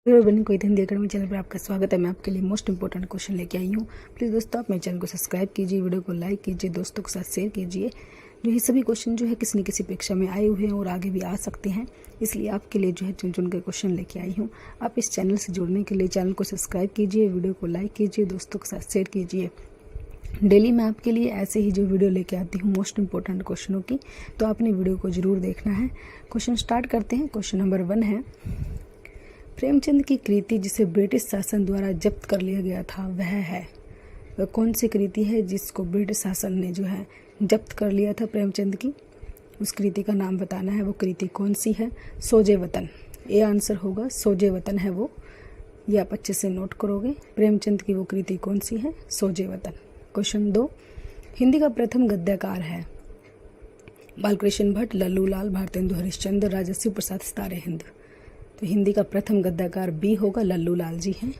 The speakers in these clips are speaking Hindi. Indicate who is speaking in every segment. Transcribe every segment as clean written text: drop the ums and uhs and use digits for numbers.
Speaker 1: बनी कोई हिंदी अकेडमी चैनल पर आपका स्वागत है। मैं आपके लिए मोस्ट इंपॉर्टेंट क्वेश्चन लेके आई हूँ। प्लीज़ दोस्तों आप मेरे चैनल को सब्सक्राइब कीजिए, वीडियो को लाइक कीजिए, दोस्तों के साथ शेयर कीजिए। जो ये सभी क्वेश्चन जो है किसी न किसी परीक्षा में आए हुए हैं और आगे भी आ सकते हैं, इसलिए आपके लिए जो है चुन चुन के क्वेश्चन लेके आई हूँ। आप इस चैनल से जुड़ने के लिए चैनल को सब्सक्राइब कीजिए, वीडियो को लाइक कीजिए, दोस्तों के साथ शेयर कीजिए। डेली मैं आपके लिए ऐसे ही जो वीडियो लेके आती हूँ मोस्ट इंपॉर्टेंट क्वेश्चनों की, तो आपने वीडियो को ज़रूर देखना है। क्वेश्चन स्टार्ट करते हैं। क्वेश्चन नंबर 1 है, प्रेमचंद की कृति जिसे ब्रिटिश शासन द्वारा जब्त कर लिया गया था वह कौन सी कृति है जिसको ब्रिटिश शासन ने जो है जब्त कर लिया था प्रेमचंद की? उस कृति का नाम बताना है। वो कृति कौन सी है? सोजे वतन। ये आंसर होगा, सोजे वतन है वो। ये आप अच्छे से नोट करोगे। प्रेमचंद की वो कृति कौन सी है? सोजे वतन। क्वेश्चन 2, हिंदी का प्रथम गद्यकार है? बालकृष्ण भट्ट, लल्लू लाल, भारतेंदु हरिश्चंद्र, राजर्षि प्रसाद, सितारे हिंद। तो हिंदी का प्रथम गद्यकार बी होगा, लल्लू लाल जी हैं।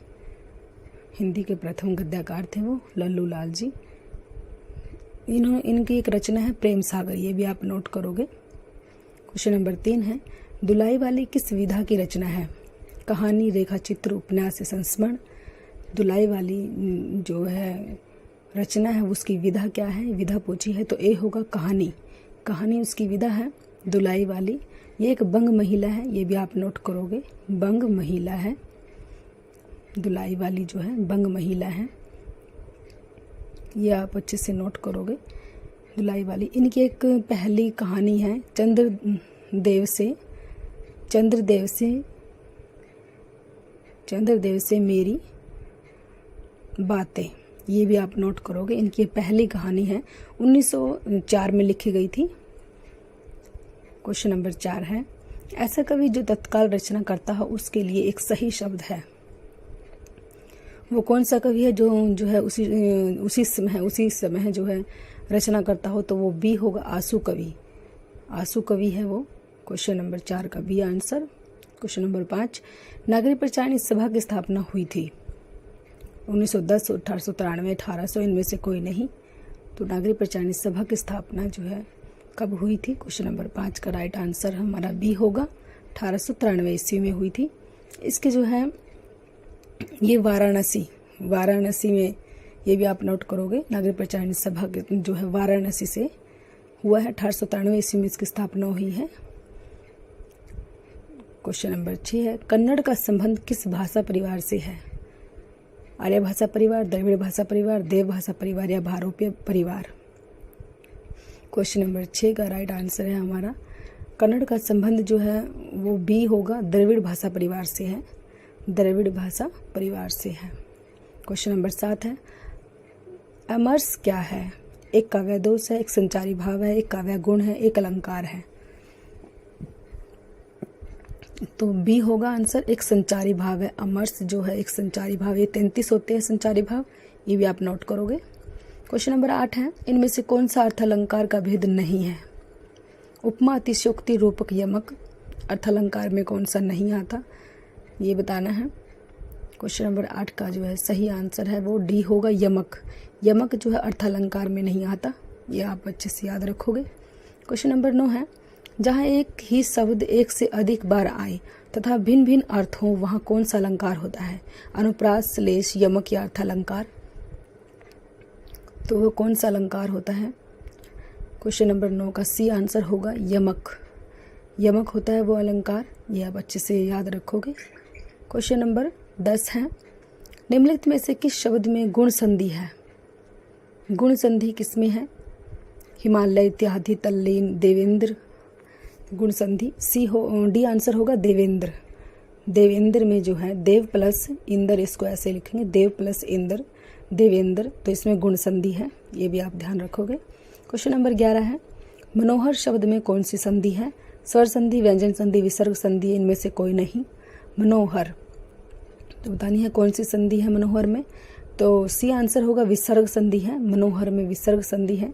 Speaker 1: हिंदी के प्रथम गद्यकार थे वो लल्लू लाल जी। इनकी एक रचना है प्रेम सागर, ये भी आप नोट करोगे। क्वेश्चन नंबर 3 है, दुलाई वाली किस विधा की रचना है? कहानी, रेखा चित्र, उपन्यास, संस्मरण। दुलाई वाली जो है रचना है उसकी विधा क्या है? विधा पूछी है तो ए होगा कहानी। कहानी उसकी विधा है दुलाई वाली। ये एक बंग महिला है, ये भी आप नोट करोगे। बंग महिला है दुलाई वाली, जो है बंग महिला है, ये आप अच्छे से नोट करोगे। दुलाई वाली, इनकी एक पहली कहानी है चंद्रदेव से मेरी बातें, ये भी आप नोट करोगे। इनकी पहली कहानी है, 1904 में लिखी गई थी। क्वेश्चन नंबर 4 है, ऐसा कवि जो तत्काल रचना करता है उसके लिए एक सही शब्द है? वो कौन सा कवि है जो है उसी समय जो है रचना करता हो? तो वो बी होगा, आंसू कवि। आंसू कवि है वो। क्वेश्चन नंबर 4 का बी आंसर। क्वेश्चन नंबर 5, नागरिक प्रचारणी सभा की स्थापना हुई थी? 1910, 1893, 1800, इनमें से कोई नहीं। तो नागरिक प्रचारणी सभा की स्थापना जो है कब हुई थी? क्वेश्चन नंबर 5 का राइट आंसर हमारा बी होगा, 1893 ईस्वी में हुई थी। इसके जो है ये वाराणसी में, ये भी आप नोट करोगे। नागरिक प्रचारणी सभा जो है वाराणसी से हुआ है, 1893 ईस्वी में इसकी स्थापना हुई है। क्वेश्चन नंबर 6 है, कन्नड़ का संबंध किस भाषा परिवार से है? आर्य भाषा परिवार, द्रविड़ भाषा परिवार, देव भाषा परिवार या भारोपीय परिवार? क्वेश्चन नंबर 6 का राइट आंसर है हमारा, कन्नड़ का संबंध जो है वो बी होगा, द्रविड़ भाषा परिवार से है। द्रविड़ भाषा परिवार से है। क्वेश्चन नंबर 7 है, अमरस क्या है? एक काव्य दोष है, एक संचारी भाव है, एक काव्य गुण है, एक अलंकार है। तो बी होगा आंसर, एक संचारी भाव है। अमरस जो है एक संचारी भाव, ये 33 होते हैं संचारी भाव, ये भी आप नोट करोगे। क्वेश्चन नंबर 8 है, इनमें से कौन सा अर्थालंकार का भेद नहीं है? उपमा, अतिशयोक्ति, रूपक, यमक। अर्थालंकार में कौन सा नहीं आता, ये बताना है। क्वेश्चन नंबर 8 का जो है सही आंसर है वो डी होगा, यमक। यमक जो है अर्थालंकार में नहीं आता, ये आप अच्छे से याद रखोगे। क्वेश्चन नंबर 9 है, जहाँ एक ही शब्द एक से अधिक बार आए तथा भिन्न भिन्न अर्थ हो वहाँ कौन सा अलंकार होता है? अनुप्रास, श्लेष, यमक या अर्थालंकार? तो वो कौन सा अलंकार होता है? क्वेश्चन नंबर 9 का सी आंसर होगा, यमक। यमक होता है वो अलंकार, ये आप अच्छे से याद रखोगे। क्वेश्चन नंबर 10 है, निम्नलिखित में से किस शब्द में गुण संधि है? गुण संधि किसमें है? हिमालय, इत्यादि, तल्लीन, देवेंद्र। गुण संधि डी आंसर होगा, देवेंद्र। देवेंद्र में जो है देव प्लस इंद्र, इसको ऐसे लिखेंगे, देव प्लस इंद्र, देवेंद्र। तो इसमें गुण संधि है, ये भी आप ध्यान रखोगे। क्वेश्चन नंबर 11 है, मनोहर शब्द में कौन सी संधि है? स्वर संधि, व्यंजन संधि, विसर्ग संधि, इनमें से कोई नहीं। मनोहर, तो बतानी है कौन सी संधि है मनोहर में? तो सी आंसर होगा, विसर्ग संधि है। मनोहर में विसर्ग संधि है।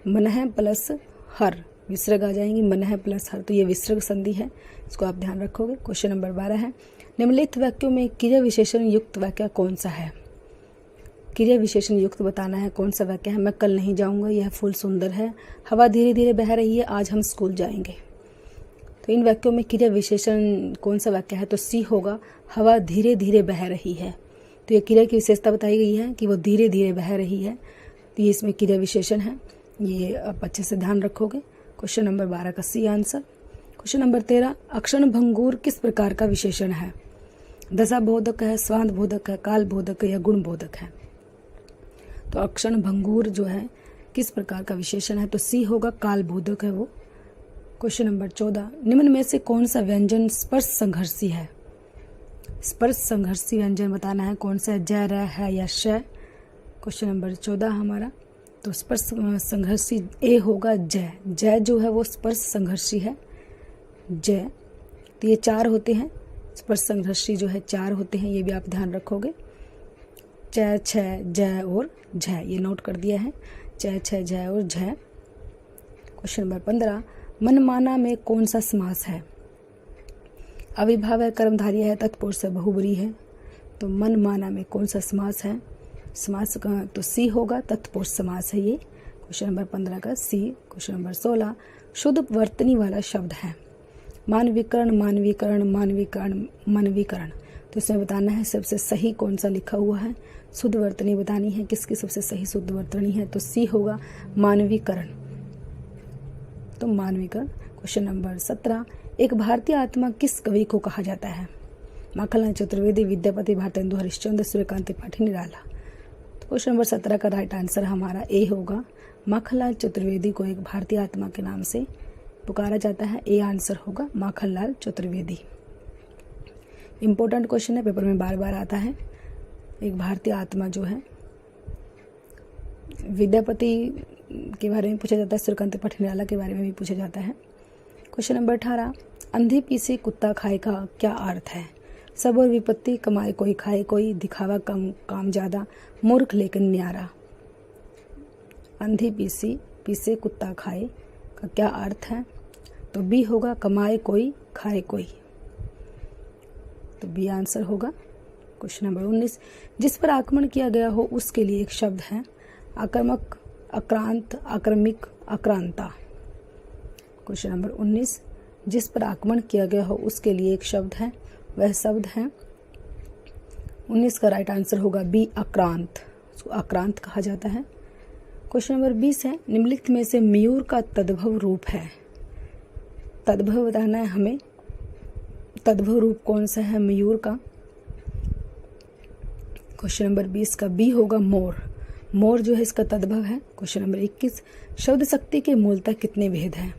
Speaker 1: मनह प्लस हर, विसर्ग आ जाएंगी, मनह प्लस हर, तो ये विसर्ग संधि है, इसको आप ध्यान रखोगे। क्वेश्चन नंबर 12 है, निम्नलिखित वाक्यों में क्रिया विशेषण युक्त वाक्य कौन सा है? क्रिया विशेषण युक्त बताना है कौन सा वाक्य है। मैं कल नहीं जाऊंगा, यह फूल सुंदर है। हवा धीरे धीरे बह रही है, आज हम स्कूल जाएंगे। तो इन वाक्यों में क्रिया विशेषण कौन सा वाक्य है? तो सी होगा, हवा धीरे धीरे बह रही है। तो ये क्रिया की विशेषता बताई गई है कि वो धीरे धीरे बह रही है, तो ये इसमें क्रिया विशेषण है। ये आप अच्छे से ध्यान रखोगे। क्वेश्चन नंबर 12 का सी आंसर। क्वेश्चन नंबर 13, अक्षण भंगुर किस प्रकार का विशेषण है? दशा बोधक है, स्वांत बोधक है, काल बोधक है या गुण बोधक है? तो अक्षण भंगुर जो है किस प्रकार का विशेषण है? तो सी होगा, काल बोधक है वो। क्वेश्चन नंबर 14, निम्न में से कौन सा व्यंजन स्पर्श संघर्षी है? स्पर्श संघर्षी व्यंजन बताना है, कौन सा है? ज, र, है या श? क्वेश्चन नंबर 14 हमारा, तो स्पर्श संघर्षी ए होगा, ज। ज जो है वो स्पर्श संघर्षी है, ज। तो ये 4 होते हैं, स्पर्श संघर्षी जो है 4 होते हैं, ये भी आप ध्यान रखोगे। च, छ, ज और झ, ये नोट कर दिया है, च, छ, ज और झ। क्वेश्चन नंबर 15, मनमाना में कौन सा समास है? अविभाव है, कर्मधारय है, तत्पुरुष है, बहुब्रीहि है। तो मनमाना में कौन सा समास है? समास का तो सी होगा, तत्पुरुष समास है ये। क्वेश्चन नंबर 15 का सी। क्वेश्चन नंबर 16, शुद्ध वर्तनी वाला शब्द है। मानवीकरण, मानवीकरण, मानवीकरण, मानवीकरण। तो इसमें बताना है सबसे सही कौन सा लिखा हुआ है। शुद्ध वर्तनी बतानी है, किसकी सबसे सही शुद्ध वर्तनी है? तो सी होगा, मानवीकरण। तो मानवीकरण। क्वेश्चन नंबर 17, एक भारतीय आत्मा किस कवि को कहा जाता है? माखनलाल चतुर्वेदी, विद्यापति, भारतेंदु हरिश्चंद्र, सूर्यकांत त्रिपाठी, निराला। तो क्वेश्चन नंबर 17 का राइट आंसर हमारा ए होगा, माखनलाल चतुर्वेदी को एक भारतीय आत्मा के नाम से पुकारा जाता है। ए आंसर होगा माखनलाल चतुर्वेदी। इंपॉर्टेंट क्वेश्चन है, पेपर में बार बार आता है। एक भारतीय आत्मा जो है, विद्यापति के बारे में पूछा जाता है, सूर्यकांत त्रिपाठी, निराला के बारे में भी पूछा जाता है। क्वेश्चन नंबर 18, अंधी पीसी कुत्ता खाए का क्या अर्थ है? सब और विपत्ति, कमाए कोई खाए कोई, दिखावा कम काम ज्यादा, मूर्ख लेकिन न्यारा। अंधी पीसी पीसे कुत्ता खाए का क्या अर्थ है? तो बी होगा, कमाए कोई खाए कोई। तो बी आंसर होगा। क्वेश्चन नंबर 19, जिस पर आक्रमण किया गया हो उसके लिए एक शब्द है। आक्रामक, आक्रांत, आक्रमिक, आक्रांता। क्वेश्चन नंबर 19, जिस पर आक्रमण किया गया हो उसके लिए एक शब्द है, वह शब्द है 19 का राइट आंसर होगा बी, आक्रांत। उसको आक्रांत कहा जाता है। क्वेश्चन नंबर 20 है, निम्नलिखित में से मयूर का तद्भव रूप है। तद्भव बताना है हमें, तद्भव रूप कौन सा है मयूर का? क्वेश्चन नंबर 20 का बी होगा, मोर। मोर जो है इसका तद्भव है। क्वेश्चन नंबर 21, शब्द शक्ति के मूलतः कितने भेद हैं?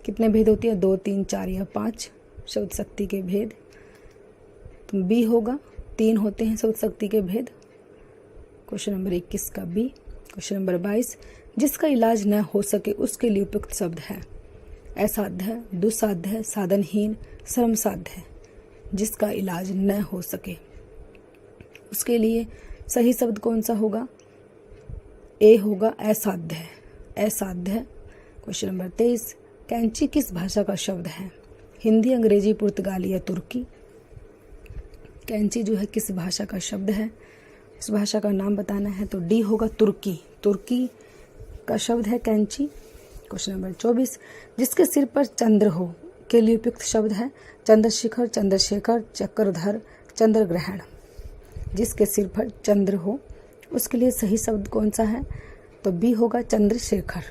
Speaker 1: कितने भेद होती है? 2, 3, 4 या 5 शब्द शक्ति के भेद। तो बी होगा, 3 होते हैं शब्द शक्ति के भेद। क्वेश्चन नंबर 21 का बी। क्वेश्चन नंबर 22, जिसका इलाज न हो सके उसके लिए उपयुक्त शब्द है। असाध्य है, दुस्साध्य है, साधनहीन, श्रमसाध्य है। जिसका इलाज न हो सके उसके लिए सही शब्द कौन सा होगा? ए होगा, असाध्य है। असाध्य है। क्वेश्चन नंबर 23, कैंची किस भाषा का शब्द है? हिंदी, अंग्रेजी, पुर्तगाली या तुर्की? कैंची जो है किस भाषा का शब्द है? इस भाषा का नाम बताना है, तो डी होगा, तुर्की। तुर्की का शब्द है कैंची। क्वेश्चन नंबर 24, जिसके सिर पर चंद्र हो के लिए उपयुक्त शब्द है। चंद्रशिखर, चंद्रशेखर, चक्रधर, चंद्रग्रहण। जिसके सिर पर चंद्र हो उसके लिए सही शब्द कौन सा है? तो बी होगा, चंद्रशेखर।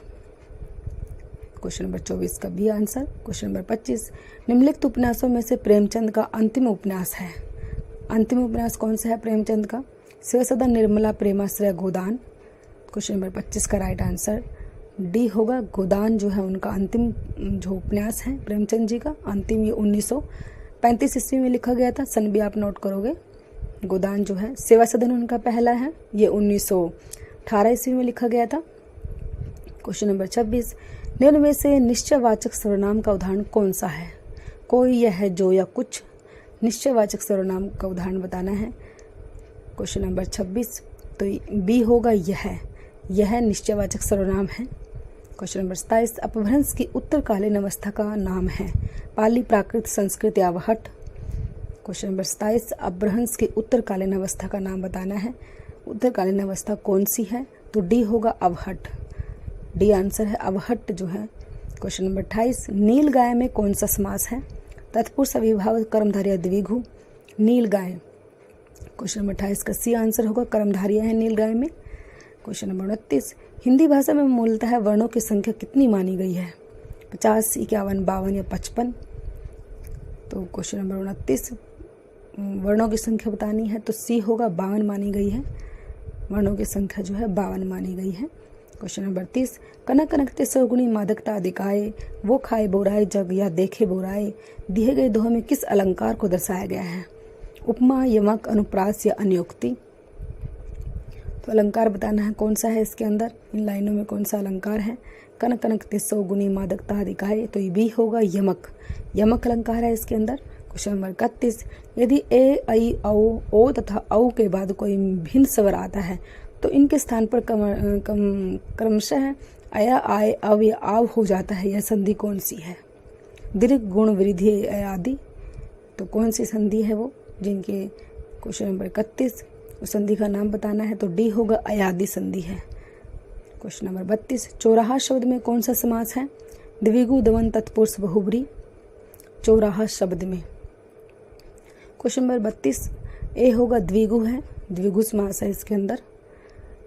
Speaker 1: क्वेश्चन नंबर 24 का बी आंसर। क्वेश्चन नंबर 25, निम्नलिखित उपन्यासों में से प्रेमचंद का अंतिम उपन्यास है। अंतिम उपन्यास कौन सा है प्रेमचंद का? शिवसदन, निर्मला, प्रेमाश्रय, गोदान। क्वेश्चन नंबर 25 का राइट आंसर डी होगा, गोदान जो है उनका अंतिम जो उपन्यास है प्रेमचंद जी का। अंतिम ये 1935 ईस्वी में लिखा गया था, सन भी आप नोट करोगे। गोदान जो है, सेवा सदन उनका पहला है, ये 1918 ईस्वी में लिखा गया था। क्वेश्चन नंबर 26, निम्न में से निश्चयवाचक सर्वनाम का उदाहरण कौन सा है? कोई, यह, जो या कुछ। निश्चयवाचक सर्वनाम का उदाहरण बताना है। क्वेश्चन नंबर 26, तो बी होगा, यह निश्चयवाचक सर्वनाम है। क्वेश्चन नंबर 27, अपभ्रंश की उत्तरकालीन अवस्था का नाम है। पाली, प्राकृत, संस्कृत या आवहट। क्वेश्चन नंबर 27, अपभ्रंश की उत्तरकालीन अवस्था का नाम बताना है। उत्तरकालीन अवस्था कौन सी है? तो डी होगा, अवहट। डी आंसर है, अवहट जो है क्वेश्चन नंबर 28, नील गाय में कौन सा समास है? तत्पुरुष अविभाव कर्मधारय द्विगु नील गाय। क्वेश्चन नंबर 28 का सी आंसर होगा, कर्मधारय है नील गाय में। क्वेश्चन नंबर 29, हिंदी भाषा में मूलतः वर्णों की संख्या कितनी मानी गई है? 50, 51, 52 या 55? तो क्वेश्चन नंबर 29 वर्णों की संख्या बतानी है तो सी होगा, 52 मानी गई है। वर्णों की संख्या जो है 52 मानी गई है। क्वेश्चन नंबर 30, कनक कनकते सौगुणी मादकता अधिकाए, वो खाए बोराए जग या देखे बोराए, दिए गए दोहे में किस अलंकार को दर्शाया गया है? उपमा, यमक, अनुप्रास या अनुक्ति? तो अलंकार बताना है कौन सा है इसके अंदर, इन लाइनों में कौन सा अलंकार है? कनक कनकते सौगुणी मादकता अधिकाए, तो ये भी होगा यमक, यमक अलंकार है इसके अंदर। क्वेश्चन नंबर 31, यदि ए, ऐ, औ, ओ तथा औ के बाद कोई भिन्न स्वर आता है तो इनके स्थान पर क्रमशः अया, आय, अव या आव हो जाता है, यह संधि कौन सी है? दीर्घ, गुण, वृद्धि आदि। तो कौन सी संधि है वो जिनके? क्वेश्चन नंबर 31 उस संधि का नाम बताना है तो डी होगा, अयादि संधि है। क्वेश्चन नंबर 32, चौराहा शब्द में कौन सा समास है? द्विगु, दमन, तत्पुरुष, बहुब्री। चौराहा शब्द में क्वेश्चन नंबर 32 ए होगा, द्विगु है, द्विगु समास है इसके अंदर।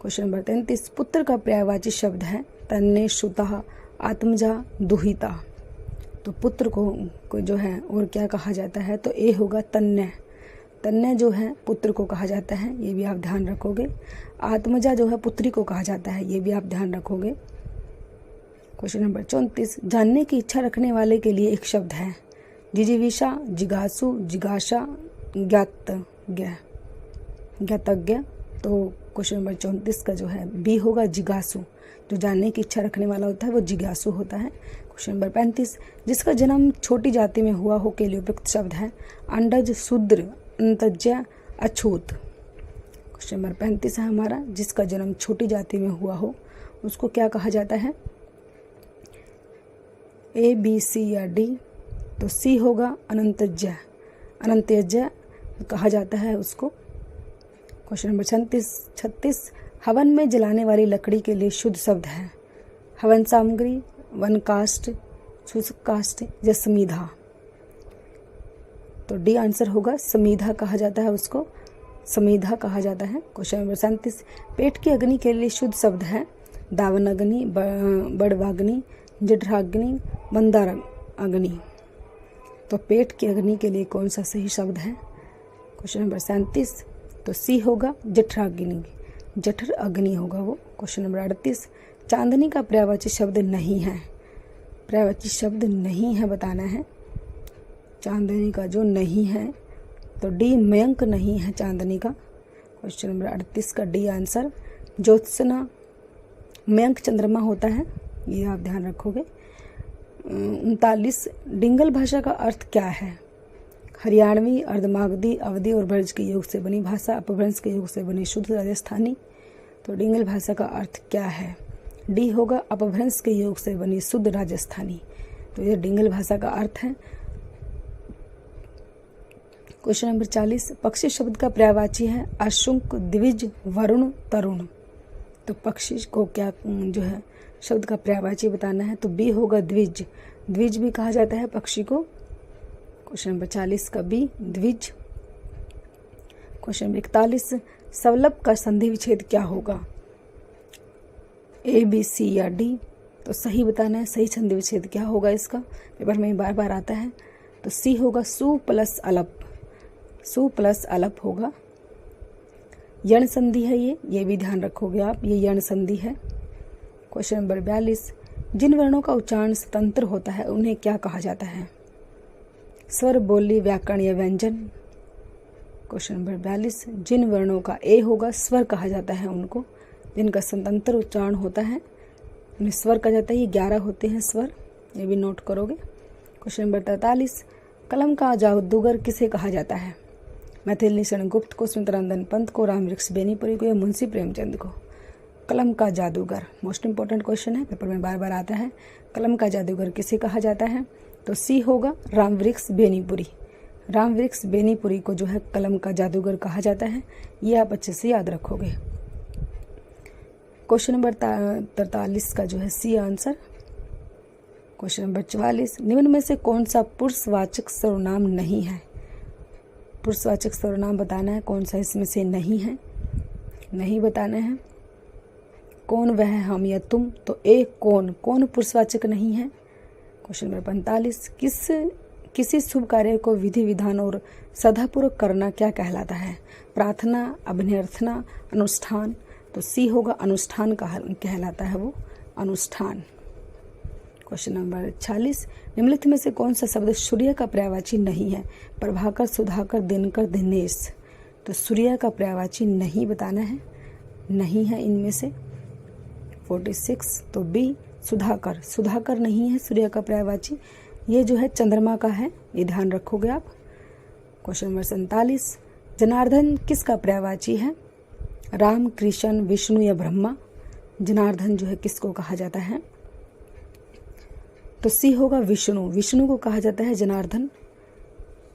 Speaker 1: क्वेश्चन नंबर 33, पुत्र का पर्यायवाची शब्द है तन्ने, श्रुतः, आत्मजा, दुहिता। तो पुत्र को जो है और क्या कहा जाता है? तो ए होगा, तन्य। तन्य जो है पुत्र को कहा जाता है, ये भी आप ध्यान रखोगे। आत्मजा जो है पुत्री को कहा जाता है, ये भी आप ध्यान रखोगे। क्वेश्चन नंबर 34, जानने की इच्छा रखने वाले के लिए एक शब्द है जिजीविषा, जिज्ञासु, जिज्ञासा, ज्ञातज्ञ। तो क्वेश्चन नंबर 34 का जो है बी होगा, जिज्ञासु। जो जानने की इच्छा रखने वाला होता है वो जिज्ञासु होता है। क्वेश्चन नंबर 35, जिसका जन्म छोटी जाति में हुआ हो के लिए उपयुक्त शब्द है अंडज, शूद्र, अंतज्य, अछूत। क्वेश्चन नंबर 35 है हमारा, जिसका जन्म छोटी जाति में हुआ हो उसको क्या कहा जाता है? ए, बी, सी या डी? तो सी होगा, अनंतज्य, अनंत्यज्य कहा जाता है उसको। क्वेश्चन नंबर 36, हवन में जलाने वाली लकड़ी के लिए शुद्ध शब्द है हवन सामग्री, वन काष्ठ, शुष्क काष्ठ या समीधा। तो डी आंसर होगा, समीधा कहा जाता है उसको, समीधा कहा जाता है। क्वेश्चन नंबर 37, पेट की अग्नि के लिए शुद्ध शब्द है दावन अग्नि, बड़वाग्नि, जठराग्नि, मंदार अग्नि। तो पेट की अग्नि के लिए कौन सा सही शब्द है? क्वेश्चन नंबर 37 तो सी होगा, जठराग्नि, जठर अग्नि होगा वो। क्वेश्चन नंबर 38, चांदनी का पर्यायवाची शब्द नहीं है, पर्यायवाची शब्द नहीं है बताना है। चांदनी का जो नहीं है तो डी, मयंक नहीं है चांदनी का। क्वेश्चन नंबर 38 का डी आंसर। ज्योत्सना, मयंक चंद्रमा होता है, ये आप ध्यान रखोगे। 39, डिंगल भाषा का अर्थ क्या है? हरियाणवी, अर्धमागधी, अवधी और ब्रज के योग से बनी भाषा, अपभ्रंश के योग से बनी शुद्ध राजस्थानी। तो डिंगल भाषा का अर्थ क्या है? डी होगा, अपभ्रंश के योग से बनी शुद्ध राजस्थानी। तो ये डिंगल भाषा का अर्थ है। क्वेश्चन नंबर 40, पक्षी शब्द का पर्यायवाची है अशुंक, द्विज, वरुण, तरुण। तो पक्षी को क्या जो है शब्द का पर्यायवाची बताना है तो बी होगा, द्विज, द्विज भी कहा जाता है पक्षी को। क्वेश्चन नंबर 40 का बी, द्विज। क्वेश्चन नंबर 41, सवलभ का संधि विच्छेद क्या होगा? ए, बी, सी या डी? तो सही बताना है, सही संधि विच्छेद क्या होगा इसका, पेपर में बार बार आता है। तो सी होगा, सु प्लस अलप, सु प्लस अलप होगा। यण संधि है ये भी ध्यान रखोगे आप, ये यण संधि है। क्वेश्चन नंबर 42, जिन वर्णों का उच्चारण स्वतंत्र होता है उन्हें क्या कहा जाता है? स्वर, बोली, व्याकरण या व्यंजन। क्वेश्चन नंबर 42, जिन वर्णों का ए होगा स्वर कहा जाता है उनको, जिनका स्वतंत्र उच्चारण होता है उन्हें स्वर कहा जाता है। ये 11 होते हैं स्वर, ये भी नोट करोगे। क्वेश्चन नंबर 43, कलम का जादूगर किसे कहा जाता है? मैथिली शरण गुप्त को, सुंदरानंदन पंत को, रामवृक्ष बेनीपुरी को या मुंशी प्रेमचंद को? कलम का जादूगर मोस्ट इंपॉर्टेंट क्वेश्चन है, पेपर में बार बार आता है। कलम का जादूगर किसे कहा जाता है? तो सी होगा, रामवृक्ष बेनीपुरी। रामवृक्ष बेनीपुरी को जो है कलम का जादूगर कहा जाता है, ये आप अच्छे से याद रखोगे। क्वेश्चन नंबर 43 का जो है सी आंसर। क्वेश्चन नंबर 44, निम्न में से कौन सा पुरुषवाचक सर्वनाम नहीं है? पुरुषवाचक सर्वनाम बताना है, कौन सा इसमें से नहीं है, नहीं बताना है। कौन वह, हम या तुम, तो एक कौन पुरुषवाचक नहीं है। क्वेश्चन नंबर 45, किसी शुभ कार्य को विधि विधान और श्रद्धापूर्वक करना क्या कहलाता है? प्रार्थना, अभ्यर्थना, अनुष्ठान। तो सी होगा, अनुष्ठान कहलाता है वो, अनुष्ठान। क्वेश्चन नंबर 46, निम्नलिखित में से कौन सा शब्द सूर्य का पर्यायवाची नहीं है? प्रभाकर, सुधाकर, दिनकर, दिनेश। तो सूर्य का पर्यायवाची नहीं बताना है, नहीं है इनमें से। 46, तो बी सुधाकर नहीं है सूर्य का पर्यायवाची, ये जो है चंद्रमा का है, ये ध्यान रखोगे आप। क्वेश्चन नंबर 47, जनार्दन किसका पर्यायवाची है? राम, कृष्ण, विष्णु या ब्रह्मा। जनार्दन जो है किसको कहा जाता है? तो सी होगा, विष्णु को कहा जाता है जनार्दन।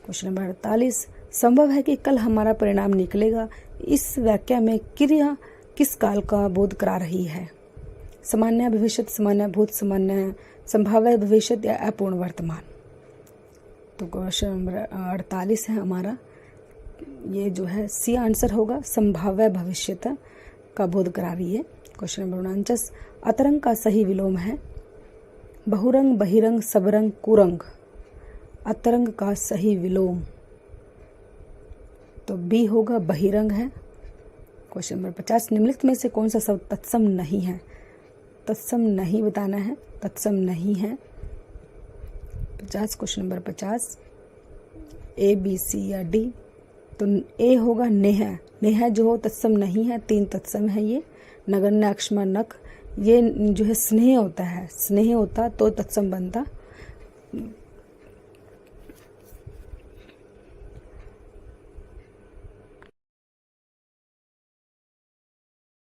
Speaker 1: क्वेश्चन नंबर 48, संभव है कि कल हमारा परिणाम निकलेगा, इस व्याख्या में क्रिया किस काल का बोध करा रही है? सामान्य भविष्य, सामान्य भूत, सामान्य संभाव्य भविष्य या अपूर्ण वर्तमान। तो क्वेश्चन नंबर 48 है हमारा, ये जो है सी आंसर होगा, संभाव्य भविष्यता का बोध करा रही है। क्वेश्चन नंबर 49, अतरंग का सही विलोम है? बहुरंग, बहिरंग, सबरंग, कुरंग। अतरंग का सही विलोम तो बी होगा, बहिरंग है। क्वेश्चन नंबर 50, निम्नलिखित में से कौन सा शब्द तत्सम नहीं है? तत्सम नहीं बताना है, तत्सम नहीं है। 50, क्वेश्चन नंबर 50, ए, बी, सी या डी। तो ए होगा, नेह जो हो तत्सम नहीं है, 3 तत्सम है ये। नगण्य, अक्षमा, नख, ये जो है स्नेह होता है, स्नेह होता तो तत्सम बनता।